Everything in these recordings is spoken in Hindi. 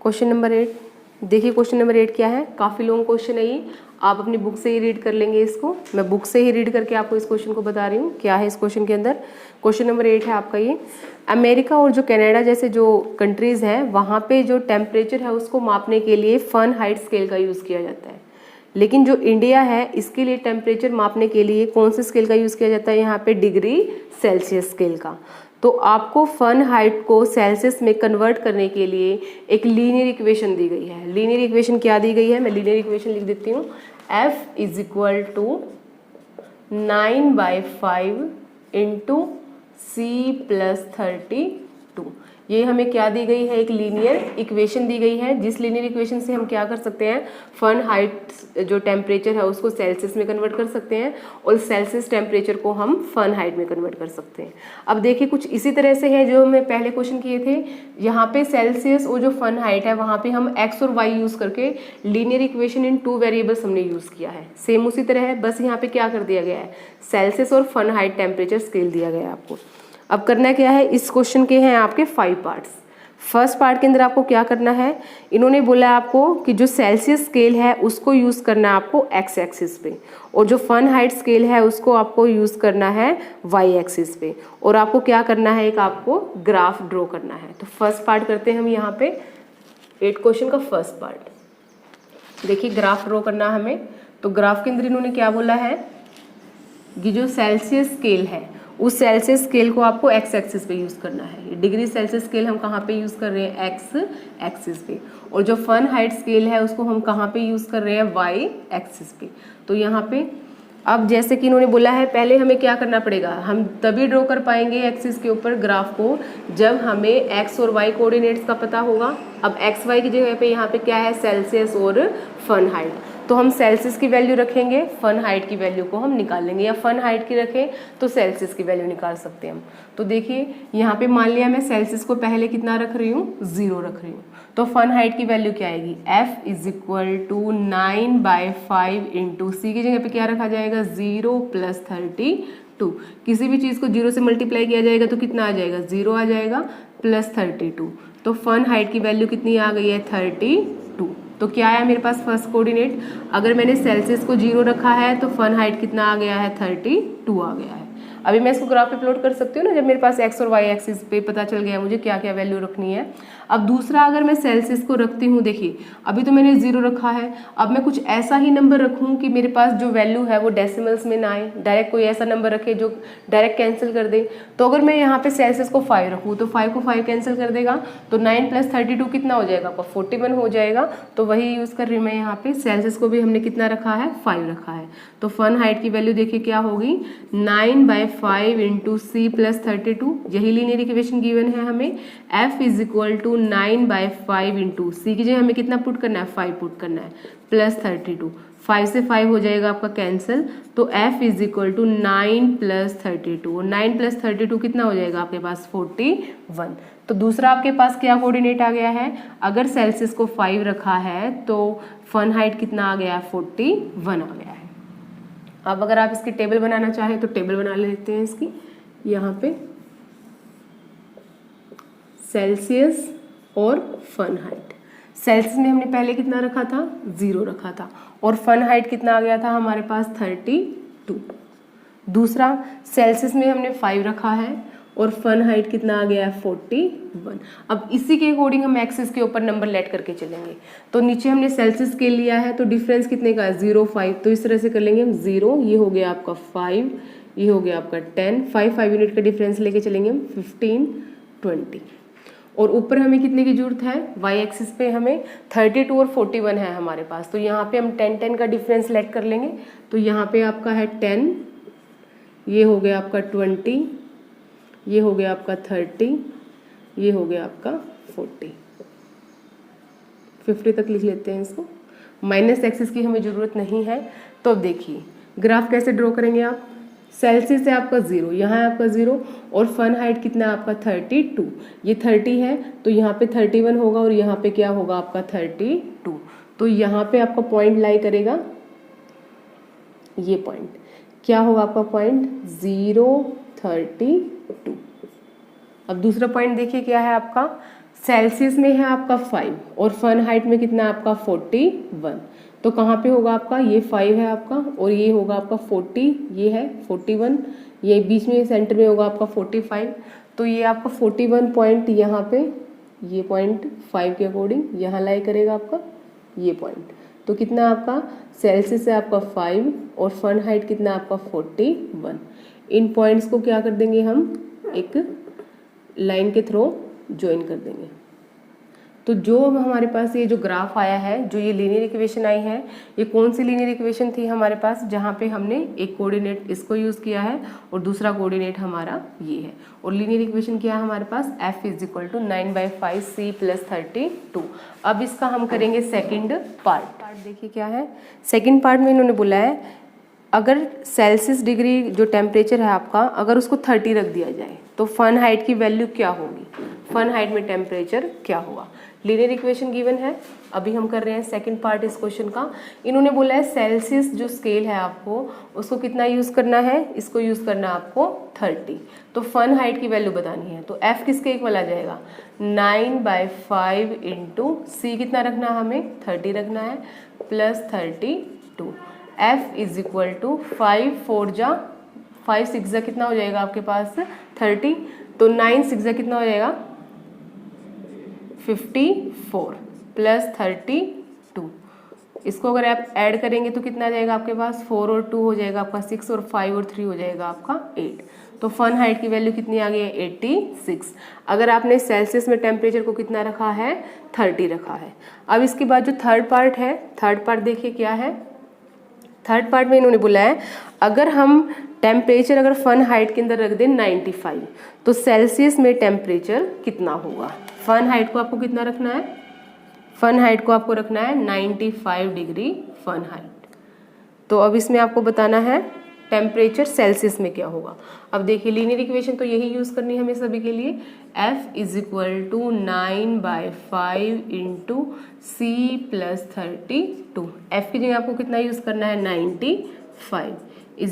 क्वेश्चन नंबर 8, देखिए क्वेश्चन नंबर 8 क्या है, काफ़ी लॉन्ग क्वेश्चन है ये, आप अपनी बुक से ही रीड कर लेंगे इसको। मैं बुक से ही रीड करके आपको इस क्वेश्चन को बता रही हूँ क्या है इस क्वेश्चन के अंदर। क्वेश्चन नंबर 8 है आपका ये, अमेरिका और जो कनाडा जैसे जो कंट्रीज़ हैं वहाँ पे जो टेम्परेचर है उसको मापने के लिए फ़ारेनहाइट स्केल का यूज़ किया जाता है, लेकिन जो इंडिया है इसके लिए टेम्परेचर मापने के लिए कौन से स्केल का यूज़ किया जाता है, यहाँ पे डिग्री सेल्सियस स्केल का। तो आपको फ़ारेनहाइट को सेल्सियस में कन्वर्ट करने के लिए एक लीनियर इक्वेशन दी गई है। लीनियर इक्वेशन क्या दी गई है, मैं लीनियर इक्वेशन लिख देती हूँ। F is equal to 9/5 into C+32। ये हमें क्या दी गई है, एक लीनियर इक्वेशन दी गई है, जिस लीनियर इक्वेशन से हम क्या कर सकते हैं, फ़ारेनहाइट जो टेम्परेचर है उसको सेल्सियस में कन्वर्ट कर सकते हैं और सेल्सियस टेम्परेचर को हम फ़ारेनहाइट में कन्वर्ट कर सकते हैं। अब देखिए कुछ इसी तरह से है जो मैं पहले क्वेश्चन किए थे, यहाँ पे सेल्सियस और जो फ़ारेनहाइट है वहाँ पे हम x और y यूज़ करके लीनियर इक्वेशन इन 2 वेरिएबल्स हमने यूज़ किया है। सेम उसी तरह है, बस यहाँ पे क्या कर दिया गया है, सेल्सियस और फ़ारेनहाइट टेम्परेचर स्केल दिया गया है आपको। अब करना क्या है, इस क्वेश्चन के हैं आपके 5 पार्ट्स। फर्स्ट पार्ट के अंदर आपको क्या करना है, इन्होंने बोला आपको कि जो सेल्सियस स्केल है उसको यूज़ करना है आपको x एक्सिस पे, और जो फ़ारेनहाइट स्केल है उसको आपको यूज़ करना है y एक्सिस पे, और आपको क्या करना है, एक आपको ग्राफ ड्रॉ करना है। तो फर्स्ट पार्ट करते हैं हम यहाँ पे 8 क्वेश्चन का फर्स्ट पार्ट। देखिए ग्राफ ड्रॉ करना हमें, तो ग्राफ के अंदर इन्होंने क्या बोला है कि जो सेल्सियस स्केल है उस सेल्सियस स्केल को आपको x एक्सिस पे यूज़ करना है। डिग्री सेल्सियस स्केल हम कहाँ पे यूज़ कर रहे हैं, x एक्सिस पे, और जो फ़ारेनहाइट स्केल है उसको हम कहाँ पे यूज़ कर रहे हैं, y एक्सिस पे। तो यहाँ पे अब जैसे कि इन्होंने बोला है, पहले हमें क्या करना पड़ेगा, हम तभी ड्रॉ कर पाएंगे एक्सिस के ऊपर ग्राफ को जब हमें x और y कोऑर्डिनेट्स का पता होगा। अब x y की जगह पे यहाँ पे क्या है, सेल्सियस और फ़ारेनहाइट, तो हम सेल्सियस की वैल्यू रखेंगे, फ़ारेनहाइट की वैल्यू को हम निकाल लेंगे, या फ़ारेनहाइट की रखें तो सेल्सियस की वैल्यू निकाल सकते हैं हम। तो देखिए यहाँ पे मान लिया मैं सेल्सियस को पहले कितना रख रही हूँ, 0 रख रही हूँ, तो फ़ारेनहाइट की वैल्यू क्या आएगी, F is equal to 9/5 into C की जगह पे क्या रखा जाएगा, 0 + 32। किसी भी चीज़ को 0 से मल्टीप्लाई किया जाएगा तो कितना आ जाएगा, 0 आ जाएगा, प्लस 32। तो फ़ारेनहाइट की वैल्यू कितनी आ गई है, 32। तो क्या आया मेरे पास फर्स्ट कोऑर्डिनेट, अगर मैंने सेल्सियस को 0 रखा है तो फ़ारेनहाइट कितना आ गया है, 32 आ गया है। अभी मैं इसको ग्राफ पे प्लॉट कर सकती हूँ ना, जब मेरे पास x और y एक्सिस पे पता चल गया मुझे क्या क्या वैल्यू रखनी है। अब दूसरा, अगर मैं सेल्सियस को रखती हूँ, देखिए अभी तो मैंने 0 रखा है, अब मैं कुछ ऐसा ही नंबर रखूँ कि मेरे पास जो वैल्यू है वो डेसिमल्स में ना आए, डायरेक्ट कोई ऐसा नंबर रखे जो डायरेक्ट कैंसिल कर दे। तो अगर मैं यहाँ पे सेल्सियस को 5 रखूँ तो 5 को 5 कैंसिल कर देगा, तो 9 + 32 कितना हो जाएगा आपका, 41 हो जाएगा। तो वही यूज़ कर रही हूँ मैं यहाँ पे, सेल्सियस को भी हमने कितना रखा है, 5 रखा है। तो फ़ारेनहाइट की वैल्यू देखिए क्या होगी, 9/5 इंटू C+32, यही लीनियर इक्वेशन गिवन है हमें। F is equal to 9/5 into C की जगह हमें कितना पुट करना है, 5 पुट करना है, प्लस 32। 5 से 5 हो जाएगा आपका कैंसिल, तो F इज इक्वल टू 9 + 32, 9 + 32 कितना हो जाएगा आपके पास, 41। तो दूसरा आपके पास क्या कोऑर्डिनेट आ गया है, अगर सेल्सियस को 5 रखा है तो फ़ारेनहाइट कितना आ गया है, 41 आ गया है। अब अगर आप इसकी टेबल बनाना चाहें तो टेबल बना लेते हैं इसकी, यहाँ पे सेल्सियस और फ़ारेनहाइट। सेल्सियस में हमने पहले कितना रखा था, 0 रखा था, और फ़ारेनहाइट कितना आ गया था हमारे पास, 32। दूसरा, सेल्सियस में हमने 5 रखा है और फ़ारेनहाइट कितना आ गया है, 41। अब इसी के अकॉर्डिंग हम एक्सिस के ऊपर नंबर लेट करके चलेंगे। तो नीचे हमने सेल्सियस स्केल लिया है, तो डिफरेंस कितने का है, 0 5, तो इस तरह से कर लेंगे हम, 0 ये हो गया आपका 5, ये हो गया आपका 10, 5 यूनिट का डिफरेंस लेके चलेंगे हम, 15 20। और ऊपर हमें कितने की जरूरत है, y एक्सिस पे हमें 32 और 41 है हमारे पास, तो यहाँ पे हम 10 10 का डिफरेंस लेट कर लेंगे। तो यहाँ पे आपका है 10, ये हो गया आपका 20, ये हो गया आपका 30, ये हो गया आपका 40, 50 तक लिख लेते हैं इसको। माइनस एक्सिस की हमें ज़रूरत नहीं है। तो अब देखिए ग्राफ कैसे ड्रॉ करेंगे आप, सेल्सियस है आपका 0, यहाँ है आपका 0, और फ़ारेनहाइट कितना है आपका 32, ये 30 है तो यहाँ पे 31 होगा, और यहाँ पे क्या होगा आपका 32। तो यहाँ पे आपका पॉइंट लाई करेगा, ये पॉइंट क्या होगा आपका पॉइंट, 0 32। अब दूसरा पॉइंट देखिए क्या है आपका, सेल्सियस में है आपका 5 और फ़ारेनहाइट में कितना आपका 41। तो कहाँ पे होगा आपका, ये 5 है आपका और ये होगा आपका 40, ये है 41, ये बीच में सेंटर में होगा आपका 45। तो ये आपका 41 पॉइंट यहाँ पे, ये पॉइंट 5 के अकॉर्डिंग यहाँ लाई करेगा आपका ये पॉइंट। तो कितना आपका सेल्सियस है आपका 5 और फ़ारेनहाइट कितना आपका 41। इन पॉइंट्स को क्या कर देंगे हम, एक लाइन के थ्रू ज्वाइन कर देंगे। तो जो हमारे पास ये जो ग्राफ आया है, जो ये लीनियर इक्वेशन आई है, ये कौन सी लीनियर इक्वेशन थी हमारे पास, जहाँ पे हमने एक कोऑर्डिनेट इसको यूज़ किया है और दूसरा कोऑर्डिनेट हमारा ये है। और लीनियर इक्वेशन क्या है हमारे पास, f = 9/5 c + 32। अब इसका हम करेंगे सेकेंड पार्ट। देखिए क्या है, सेकेंड पार्ट में इन्होंने बोला है अगर सेल्सियस डिग्री जो टेम्परेचर है आपका, अगर उसको 30 रख दिया जाए तो फ़ारेनहाइट की वैल्यू क्या होगी, फ़ारेनहाइट में टेम्परेचर क्या होगा। लीनियर इक्वेशन गिवन है। अभी हम कर रहे हैं सेकंड पार्ट इस क्वेश्चन का। इन्होंने बोला है सेल्सियस जो स्केल है आपको उसको कितना यूज़ करना है, इसको यूज़ करना है आपको 30। तो फ़ारेनहाइट की वैल्यू बतानी है। तो f किसके इक्वल आ जाएगा, 9/5 इंटू सी कितना रखना है हमें 30 रखना है +32। f = 5 4 जा 5 6 जा कितना हो जाएगा आपके पास 30। तो 9 6 जा कितना हो जाएगा 54 +32। इसको अगर आप ऐड करेंगे तो कितना आ जाएगा आपके पास 4 और 2 हो जाएगा आपका 6 और 5 और 3 हो जाएगा आपका 8। तो फ़ारेनहाइट की वैल्यू कितनी आ गई है 86। अगर आपने सेल्सियस में टेम्परेचर को कितना रखा है 30 रखा है। अब इसके बाद जो थर्ड पार्ट है, थर्ड पार्ट देखिए क्या है। थर्ड पार्ट में इन्होंने बोला है अगर हम टेम्परेचर अगर फ़ारेनहाइट के अंदर रख दें 95 तो सेल्सियस में टेम्परेचर कितना होगा। फ़ारेनहाइट को आपको कितना रखना है, फ़ारेनहाइट को आपको रखना है 95 डिग्री फ़ारेनहाइट। तो अब इसमें आपको बताना है टेम्परेचर सेल्सियस में क्या होगा। अब देखिए लीनियर इक्वेशन तो यही यूज़ करनी है हमें सभी के लिए। f = 9/5 into c + 32। f की जगह आपको कितना यूज़ करना है 95 =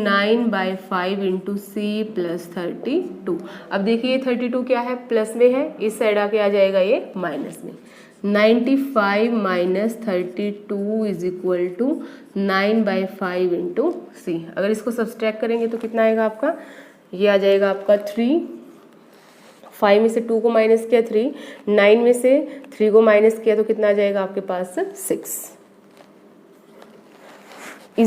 9/5 इंटू c + 32। अब देखिए ये 32 क्या है प्लस में है, इस साइड आके आ जाएगा ये माइनस में। 95 - 32 = 9/5 इंटू सी। अगर इसको सब्सट्रैक्ट करेंगे तो कितना आएगा आपका, ये आ जाएगा आपका 3। 5 में से 2 को माइनस किया 3, 9 में से 3 को माइनस किया तो कितना आ जाएगा आपके पास 6 =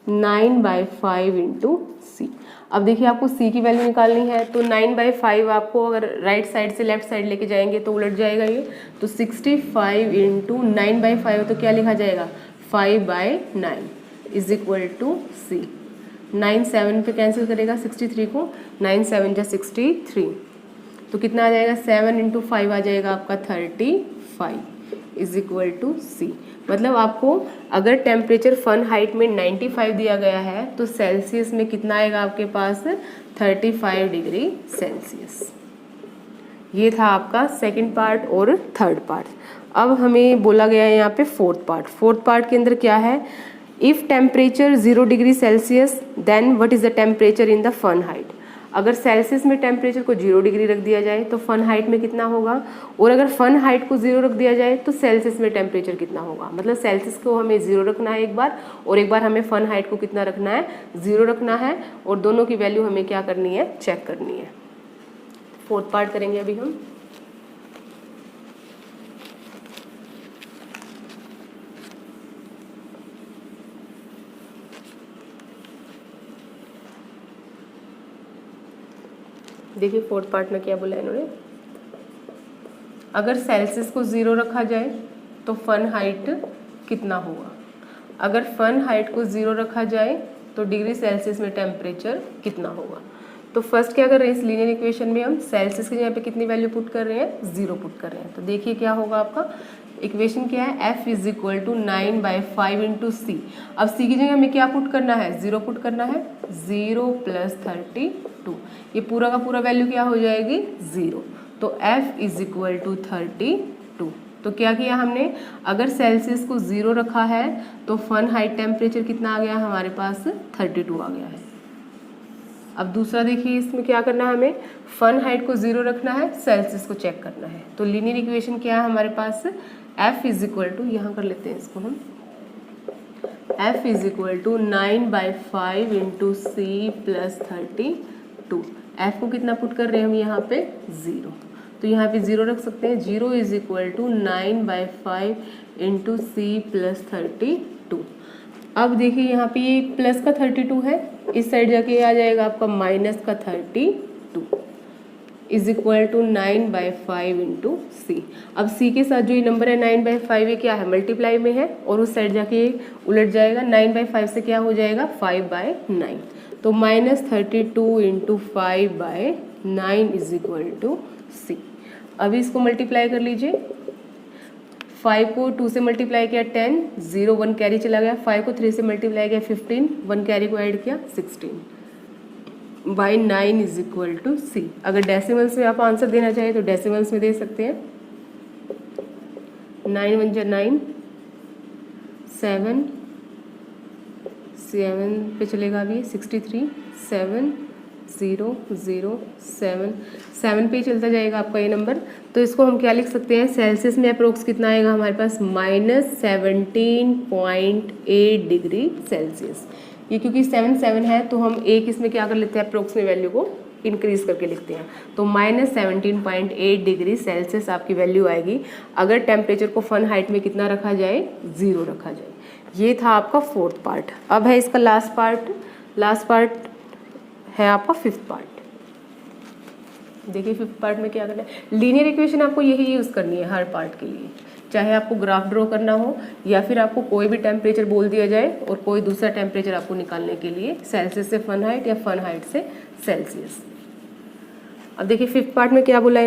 9/5 इंटू सी। अब देखिए आपको c की वैल्यू निकालनी है तो 9/5 आपको अगर राइट साइड से लेफ्ट साइड लेके जाएंगे तो उलट जाएगा ये। तो 65 इंटू 9/5 तो क्या लिखा जाएगा 5/9 = c। 9 7 पे कैंसिल करेगा 63 को, 9 7 जा 63 तो कितना आ जाएगा 7 इंटू 5 आ जाएगा आपका 35 = c। मतलब आपको अगर टेम्परेचर फ़ारेनहाइट में 95 दिया गया है तो सेल्सियस में कितना आएगा आपके पास 35 डिग्री सेल्सियस। ये था आपका सेकंड पार्ट और थर्ड पार्ट। अब हमें बोला गया है यहाँ पे फोर्थ पार्ट। फोर्थ पार्ट के अंदर क्या है, if temperature 0 degree Celsius then what is the temperature in the Fahrenheit. अगर सेल्सियस में टेम्परेचर को 0 डिग्री रख दिया जाए तो फ़ारेनहाइट में कितना होगा, और अगर फ़ारेनहाइट को 0 रख दिया जाए तो सेल्सियस में टेम्परेचर कितना होगा। मतलब सेल्सियस को हमें 0 रखना है एक बार, और एक बार हमें फ़ारेनहाइट को कितना रखना है 0 रखना है, और दोनों की वैल्यू हमें क्या करनी है चेक करनी है। फोर्थ पार्ट करेंगे अभी हम। देखिए फोर्थ पार्ट में क्या बोला है इन्होंने, अगर सेल्सियस को 0 रखा जाए तो फ़ारेनहाइट कितना होगा। अगर फ़ारेनहाइट को 0 रखा जाए तो डिग्री सेल्सियस में टेम्परेचर कितना होगा। तो फर्स्ट क्या कर रहे हैं, इस लीनियर इक्वेशन में हम सेल्सियस की जगह पे कितनी वैल्यू पुट कर रहे हैं 0 पुट कर रहे हैं। तो देखिए क्या होगा आपका इक्वेशन क्या है, f = 9/5 इंटू सी। अब c की जगह हमें क्या पुट करना है 0 पुट करना है, 0 + 32। ये पूरा का पूरा वैल्यू क्या हो जाएगी 0। तो f = 32। तो क्या किया हमने, अगर सेल्सियस को 0 रखा है तो फ़ारेनहाइट टेम्परेचर कितना आ गया हमारे पास 32 आ गया है। अब दूसरा देखिए, इसमें क्या करना है, हमें फन हाइट को 0 रखना है, सेल्सियस को चेक करना है। तो लीनियर इक्वेशन क्या है हमारे पास, F इज इक्वल टू, यहाँ कर लेते हैं इसको हम, F is equal to 9/5 into C plus 32। F को कितना पुट कर रहे हैं हम यहाँ पे 0, तो यहाँ पे 0 रख सकते हैं। 0 is equal to 9/5 into C plus 32। अब देखिए यहाँ पे ये प्लस का 32 है, इस साइड जाके आ जाएगा आपका माइनस का 32 इज इक्वल टू 9/5 इंटू सी। अब सी के साथ जो ये नंबर है 9/5 ये क्या है, मल्टीप्लाई में है, और उस साइड जाके उलट जाएगा। 9/5 से क्या हो जाएगा, 5/9, तो -32 इंटू 5/9 इज इक्वल टू सी। अभी इसको मल्टीप्लाई कर लीजिए, 5 को 2 से मल्टीप्लाई किया 10, 0 1 कैरी चला गया, 5 को 3 से मल्टीप्लाई किया 15, 1 कैरी को ऐड किया 16/9 इज इक्वल टू सी। अगर डेसिमल्स में आप आंसर देना चाहें तो डेसिमल्स में दे सकते हैं। 9 1 जा 9, 7 पे चलेगा अभी 63, 7 0 0 7 7 पे ही चलता जाएगा आपका ये नंबर। तो इसको हम क्या लिख सकते हैं, सेल्सियस में अप्रोक्स कितना आएगा हमारे पास, -17.8 डिग्री सेल्सियस। ये क्योंकि 7 7 है तो हम एक इसमें क्या कर लेते हैं, अप्रोक्स में वैल्यू को इंक्रीज करके लिखते हैं। तो -17.8 डिग्री सेल्सियस आपकी वैल्यू आएगी अगर टेम्परेचर को फन हाइट में कितना रखा जाए, 0 रखा जाए। ये था आपका 4th पार्ट। अब है इसका लास्ट पार्ट है आपका 5th पार्ट। देखिए 5th पार्ट में क्या करना है, लीनियर इक्वेशन आपको यही यूज़ करनी है हर पार्ट के लिए, चाहे आपको ग्राफ ड्रॉ करना हो या फिर आपको कोई भी टेम्परेचर बोल दिया जाए और कोई दूसरा टेम्परेचर आपको निकालने के लिए, सेल्सियस से फन हाइट या फन हाइट से सेल्सियस। अब देखिए 5th पार्ट में क्या बोला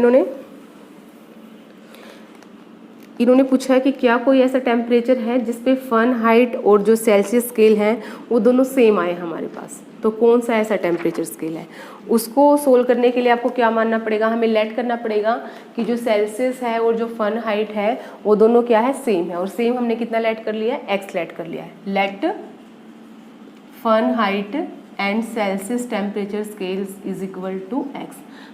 इन्होंने पूछा है कि क्या कोई ऐसा टेम्परेचर है जिसपे फन हाइट और जो सेल्सियस स्केल है वो दोनों सेम आए हमारे पास। तो कौन सा ऐसा टेम्परेचर स्केल है, उसको सोल्व करने के लिए आपको क्या मानना पड़ेगा, हमें लेट करना पड़ेगा कि जो सेल्सियस है और जो फन हाइट है वो दोनों क्या है, सेम है। और सेम हमने कितना लेट कर लिया है, x लेट कर लिया है। Let Fahrenheit and Celsius temperature scales is equal to x,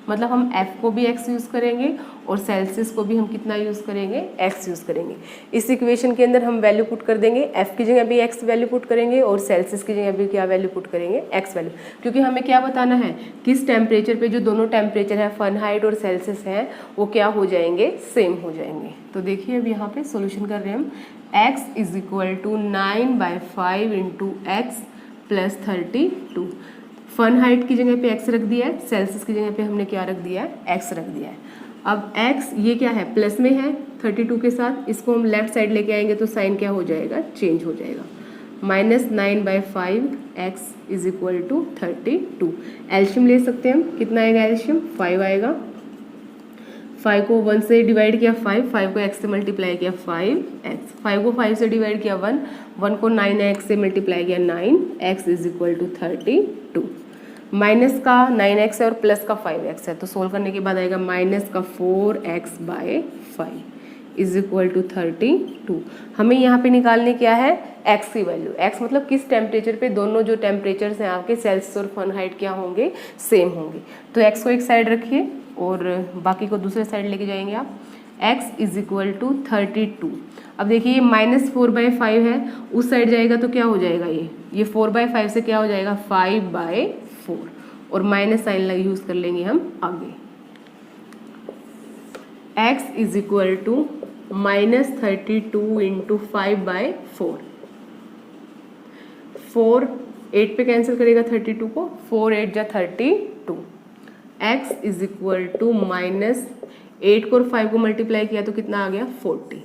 मतलब हम f को भी x यूज़ करेंगे और सेल्सियस को भी हम कितना यूज़ करेंगे, x यूज़ करेंगे। इस इक्वेशन के अंदर हम वैल्यू पुट कर देंगे, f की जगह भी x वैल्यू पुट करेंगे और सेल्सियस की जगह भी क्या वैल्यू पुट करेंगे, x वैल्यू। क्योंकि हमें क्या बताना है, किस टेम्परेचर पे जो दोनों टेम्परेचर है फन हाइट और सेल्सियस है वो क्या हो जाएंगे, सेम हो जाएंगे। तो देखिए अब यहाँ पे सोल्यूशन कर रहे हैं हम, x is equal to 9/5 into x plus 32। Fahrenheit की जगह पे x रख दिया है, सेल्सियस की जगह पे हमने क्या रख दिया है, x रख दिया है। अब x ये क्या है, प्लस में है 32 के साथ, इसको हम लेफ्ट साइड लेके आएंगे तो साइन क्या हो जाएगा, चेंज हो जाएगा। -9/5 x इज इक्वल टू 32। एल्शियम ले सकते हैं हम, कितना आएगा एल्शियम, 5 आएगा। 5 को 1 से डिवाइड किया 5 को x से मल्टीप्लाई किया 5x, 5 को 5 से डिवाइड किया 1 को 9x से मल्टीप्लाई किया 9x is equal to 32। Minus का 9x है और प्लस का 5x है, तो सोल्व करने के बाद आएगा माइनस का 4x/5 इज इक्वल टू 32। हमें यहाँ पे निकालने क्या है, x की वैल्यू। x मतलब किस टेम्परेचर पे दोनों जो टेम्परेचर्स हैं आपके सेल्सियस और फन हाइट क्या होंगे, सेम होंगे। तो x को एक साइड रखिए और बाकी को दूसरे साइड लेके जाएंगे आप। x is equal to 32। अब देखिए -4/5 है, उस साइड जाएगा तो क्या हो जाएगा, ये 4/5 से क्या हो जाएगा 5/4 और माइनस साइन यूज कर लेंगे हम आगे। x is equal to -32 into 5/4। 4 8 पे कैंसिल करेगा 32 को, 4 8 जा 32। x इज इक्वल टू -8 को और 5 को मल्टीप्लाई किया तो कितना आ गया 40।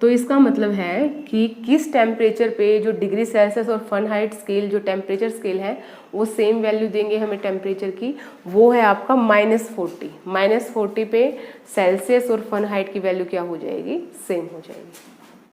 तो इसका मतलब है कि किस टेम्परेचर पे जो डिग्री सेल्सियस और फन हाइट स्केल जो टेम्परेचर स्केल है वो सेम वैल्यू देंगे हमें टेम्परेचर की, वो है आपका -40। -40 पे सेल्सियस और फन हाइट की वैल्यू क्या हो जाएगी, सेम हो जाएगी।